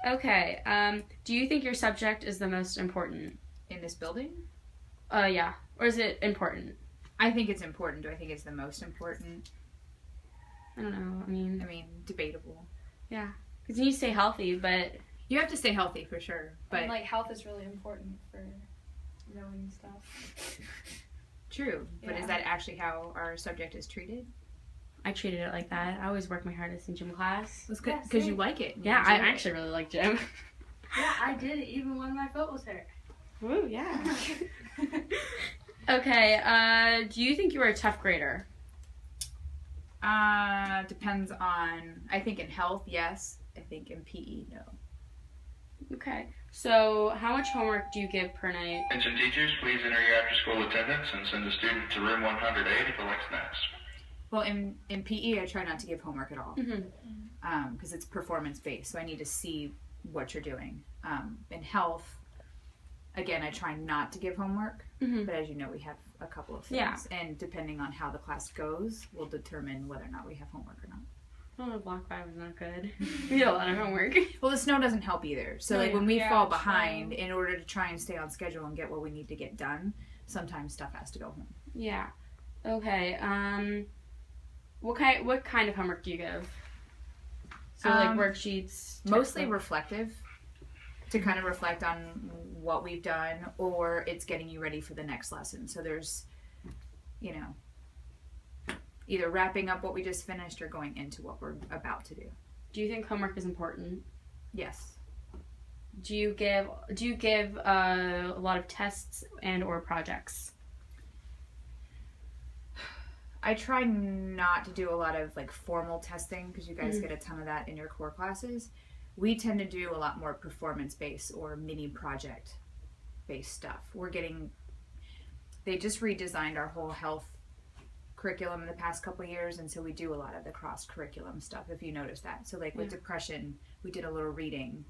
Okay. Do you think your subject is the most important? In this building? Yeah. Or is it important? I think it's important. Do I think it's the most important? I don't know. I mean, debatable. Yeah. Because you stay healthy, but... You have to stay healthy for sure. But and, health is really important for knowing stuff. True. But Yeah. is that actually how our subject is treated? I treated it like that. I always work my hardest in gym class. That's good. Because you like it. Yeah, I actually really like gym. Yeah, I did it even when my foot was hurt. Woo, yeah. Okay, do you think you were a tough grader? Depends on, I think in health, yes. I think in PE, no. Okay, so how much homework do you give per night? Attention teachers, please enter your after-school attendance and send a student to room 108 if the next snacks. Well, in PE, I try not to give homework at all. Mm-hmm. Because it's performance-based, so I need to see what you're doing. In health, again, I try not to give homework, but as you know, we have a couple of things. Yeah. And depending on how the class goes, will determine whether or not we have homework or not. Oh, block 5 is not good. We had a lot of homework. Well, the snow doesn't help either. So, when we fall behind, in order to try and stay on schedule and get what we need to get done, sometimes stuff has to go home. Yeah. Okay. What kind of homework do you give? So, worksheets? Mostly reflective, to kind of reflect on what we've done, or it's getting you ready for the next lesson. So there's, either wrapping up what we just finished or going into what we're about to do. Do you think homework is important? Yes. Do you give a lot of tests and or projects? I try not to do a lot of formal testing because you guys get a ton of that in your core classes. We tend to do a lot more performance-based or mini project-based stuff. They just redesigned our whole health curriculum in the past couple of years, and so we do a lot of the cross-curriculum stuff, if you notice that. So with depression, we did a little reading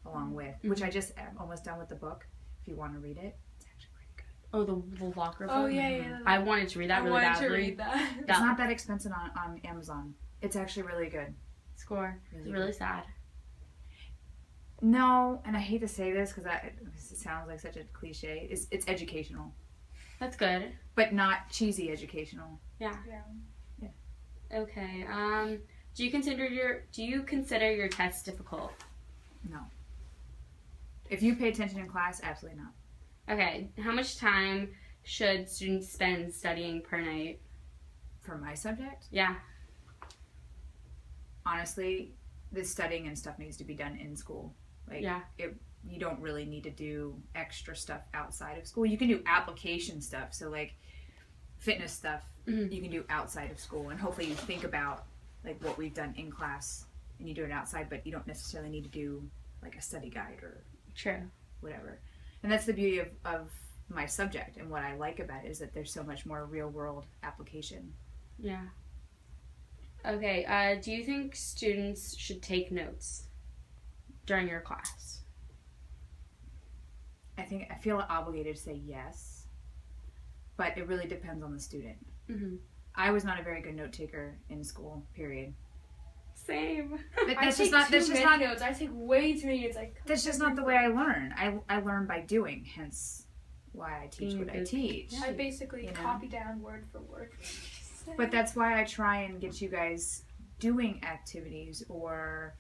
along with, which I just am almost done with the book, if you want to read it. It's actually pretty good. Oh, the locker book? Oh, yeah. I wanted to read that really badly. I wanted to read that. It's not that expensive on Amazon. It's actually really good. Score. It's really sad. No, and I hate to say this because it sounds like such a cliche. It's educational. That's good. But not cheesy educational. Yeah. Yeah. Okay. Do you consider your tests difficult? No. If you pay attention in class, absolutely not. Okay. How much time should students spend studying per night? For my subject? Yeah. Honestly, this studying and stuff needs to be done in school. You don't really need to do extra stuff outside of school. You can do application stuff, so fitness stuff, you can do outside of school, and hopefully you think about what we've done in class and you do it outside, but you don't necessarily need to do a study guide or whatever. And that's the beauty of my subject, and what I like about it is that there's so much more real world application. Yeah. Okay, do you think students should take notes during your class? I feel obligated to say yes, but it really depends on the student. Mm-hmm. I was not a very good note taker in school, period. Same. That's just not notes. I take way too many notes. That's just not the way I learn. I learn by doing, hence why I teach what I teach. I basically copy down word for word. But that's why I try and get you guys doing activities or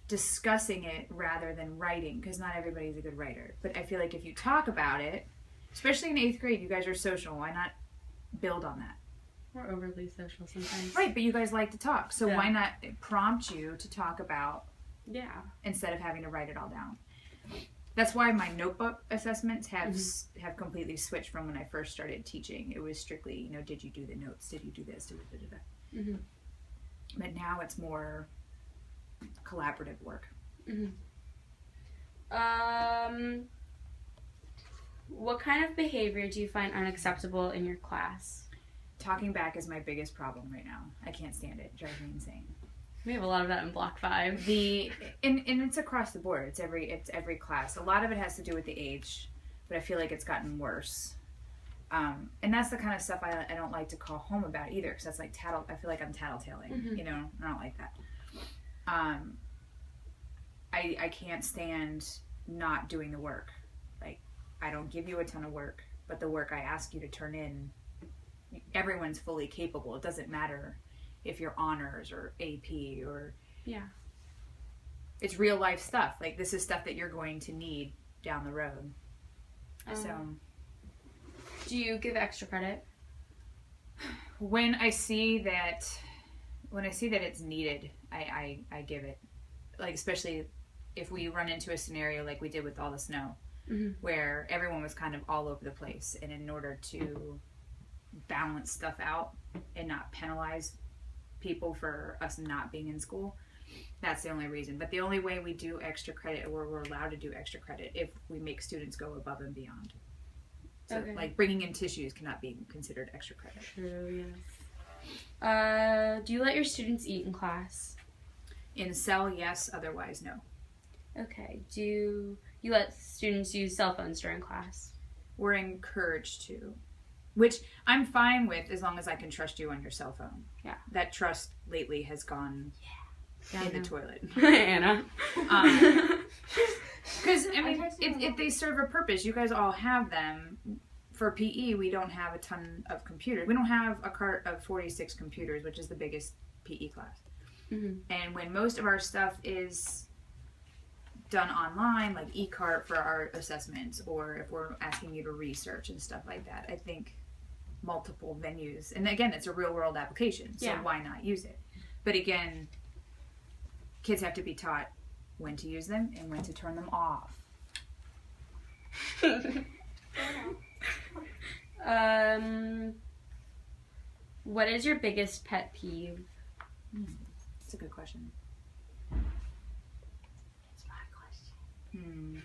discussing it rather than writing, because not everybody's a good writer. But I feel like if you talk about it, especially in 8th grade, you guys are social. Why not build on that? We're overly social sometimes. Right, but you guys like to talk. So why not prompt you to talk about instead of having to write it all down? That's why my notebook assessments have completely switched from when I first started teaching. It was strictly, did you do the notes? Did you do this? But now it's more collaborative work. What kind of behavior do you find unacceptable in your class? Talking back is my biggest problem right now. I can't stand it. It drives me insane. We have a lot of that in Block 5. And it's across the board. It's every class. A lot of it has to do with the age, but I feel like it's gotten worse. And that's the kind of stuff I don't like to call home about either, because that's I feel like I'm tattletaling. I don't like that. I can't stand not doing the work. Like, I don't give you a ton of work, but the work I ask you to turn in, everyone's fully capable. It doesn't matter if you're honors or AP or... Yeah. It's real life stuff. Like, this is stuff that you're going to need down the road. So... Do you give extra credit? When I see that it's needed, I give it. Like, especially if we run into a scenario like we did with all the snow, where everyone was kind of all over the place, and in order to balance stuff out and not penalize people for us not being in school, that's the only reason. But the only way we do extra credit, or we're allowed to do extra credit, if we make students go above and beyond. So, Okay. like, bringing in tissues cannot be considered extra credit. True, yes. Do you let your students eat in class? In cell, yes. Otherwise, no. Okay. Do you let students use cell phones during class? We're encouraged to. Which I'm fine with as long as I can trust you on your cell phone. Yeah. That trust lately has gone in the toilet. Anna. Because, I mean, if they serve a purpose, you guys all have them. For PE, we don't have a ton of computers. We don't have a cart of 46 computers, which is the biggest PE class. And when most of our stuff is done online, like e-cart for our assessments, or if we're asking you to research and stuff like that, I think multiple venues, and again, it's a real world application, so why not use it? But again, kids have to be taught when to use them and when to turn them off. What is your biggest pet peeve? That's a good question. It's my question.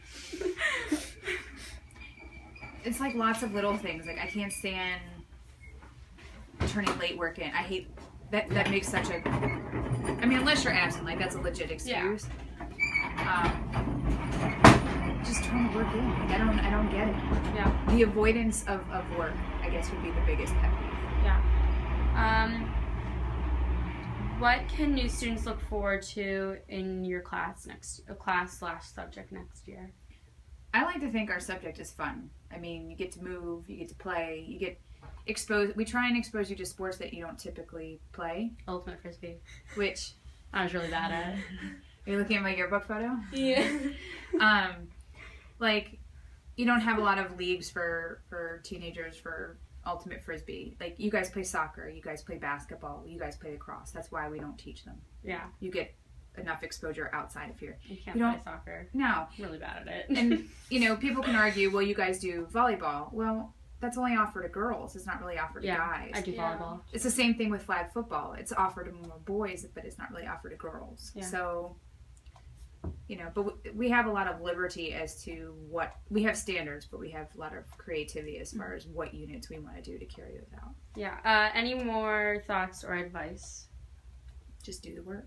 It's like lots of little things. Like, I can't stand turning late work in. I hate that. That makes such a... I mean, unless you're absent, like, that's a legit excuse. Just turn the work in. Like, I don't get it. Yeah. The avoidance of work, I guess, would be the biggest pet peeve. Yeah. What can new students look forward to in your class/subject next year? I like to think our subject is fun. I mean, you get to move, you get to play, you get exposed. We try and expose you to sports that you don't typically play. Ultimate Frisbee. Which I was really bad at. Are you looking at my yearbook photo? Yeah. Like, you don't have a lot of leagues for teenagers for Ultimate Frisbee. Like, you guys play soccer, you guys play basketball, you guys play lacrosse. That's why we don't teach them. Yeah. You get enough exposure outside of here. You can't play soccer. No. I'm really bad at it. And, you know, people can argue, well, you guys do volleyball. Well, that's only offered to girls. It's not really offered to guys. I do volleyball. It's the same thing with flag football. It's offered to more boys, but it's not really offered to girls. Yeah. So, you know, but we have a lot of liberty as to what... We have standards, but we have a lot of creativity as far as what units we want to do to carry those out. Yeah. Any more thoughts or advice? Just do the work.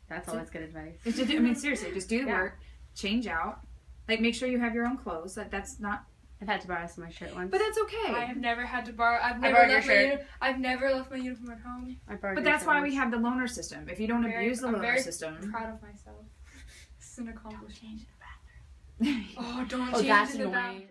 That's always good advice. I mean, seriously, just do the work. Change out. Like, make sure you have your own clothes. That's not... I've had to borrow some of my shirt once. But that's okay. I have never had to borrow. I've never left my uniform at home. But that's why we have the loaner system. If you don't abuse the loaner system... I'm proud of myself. It's an accomplishment. Oh, don't change that's in the annoying. bathroom.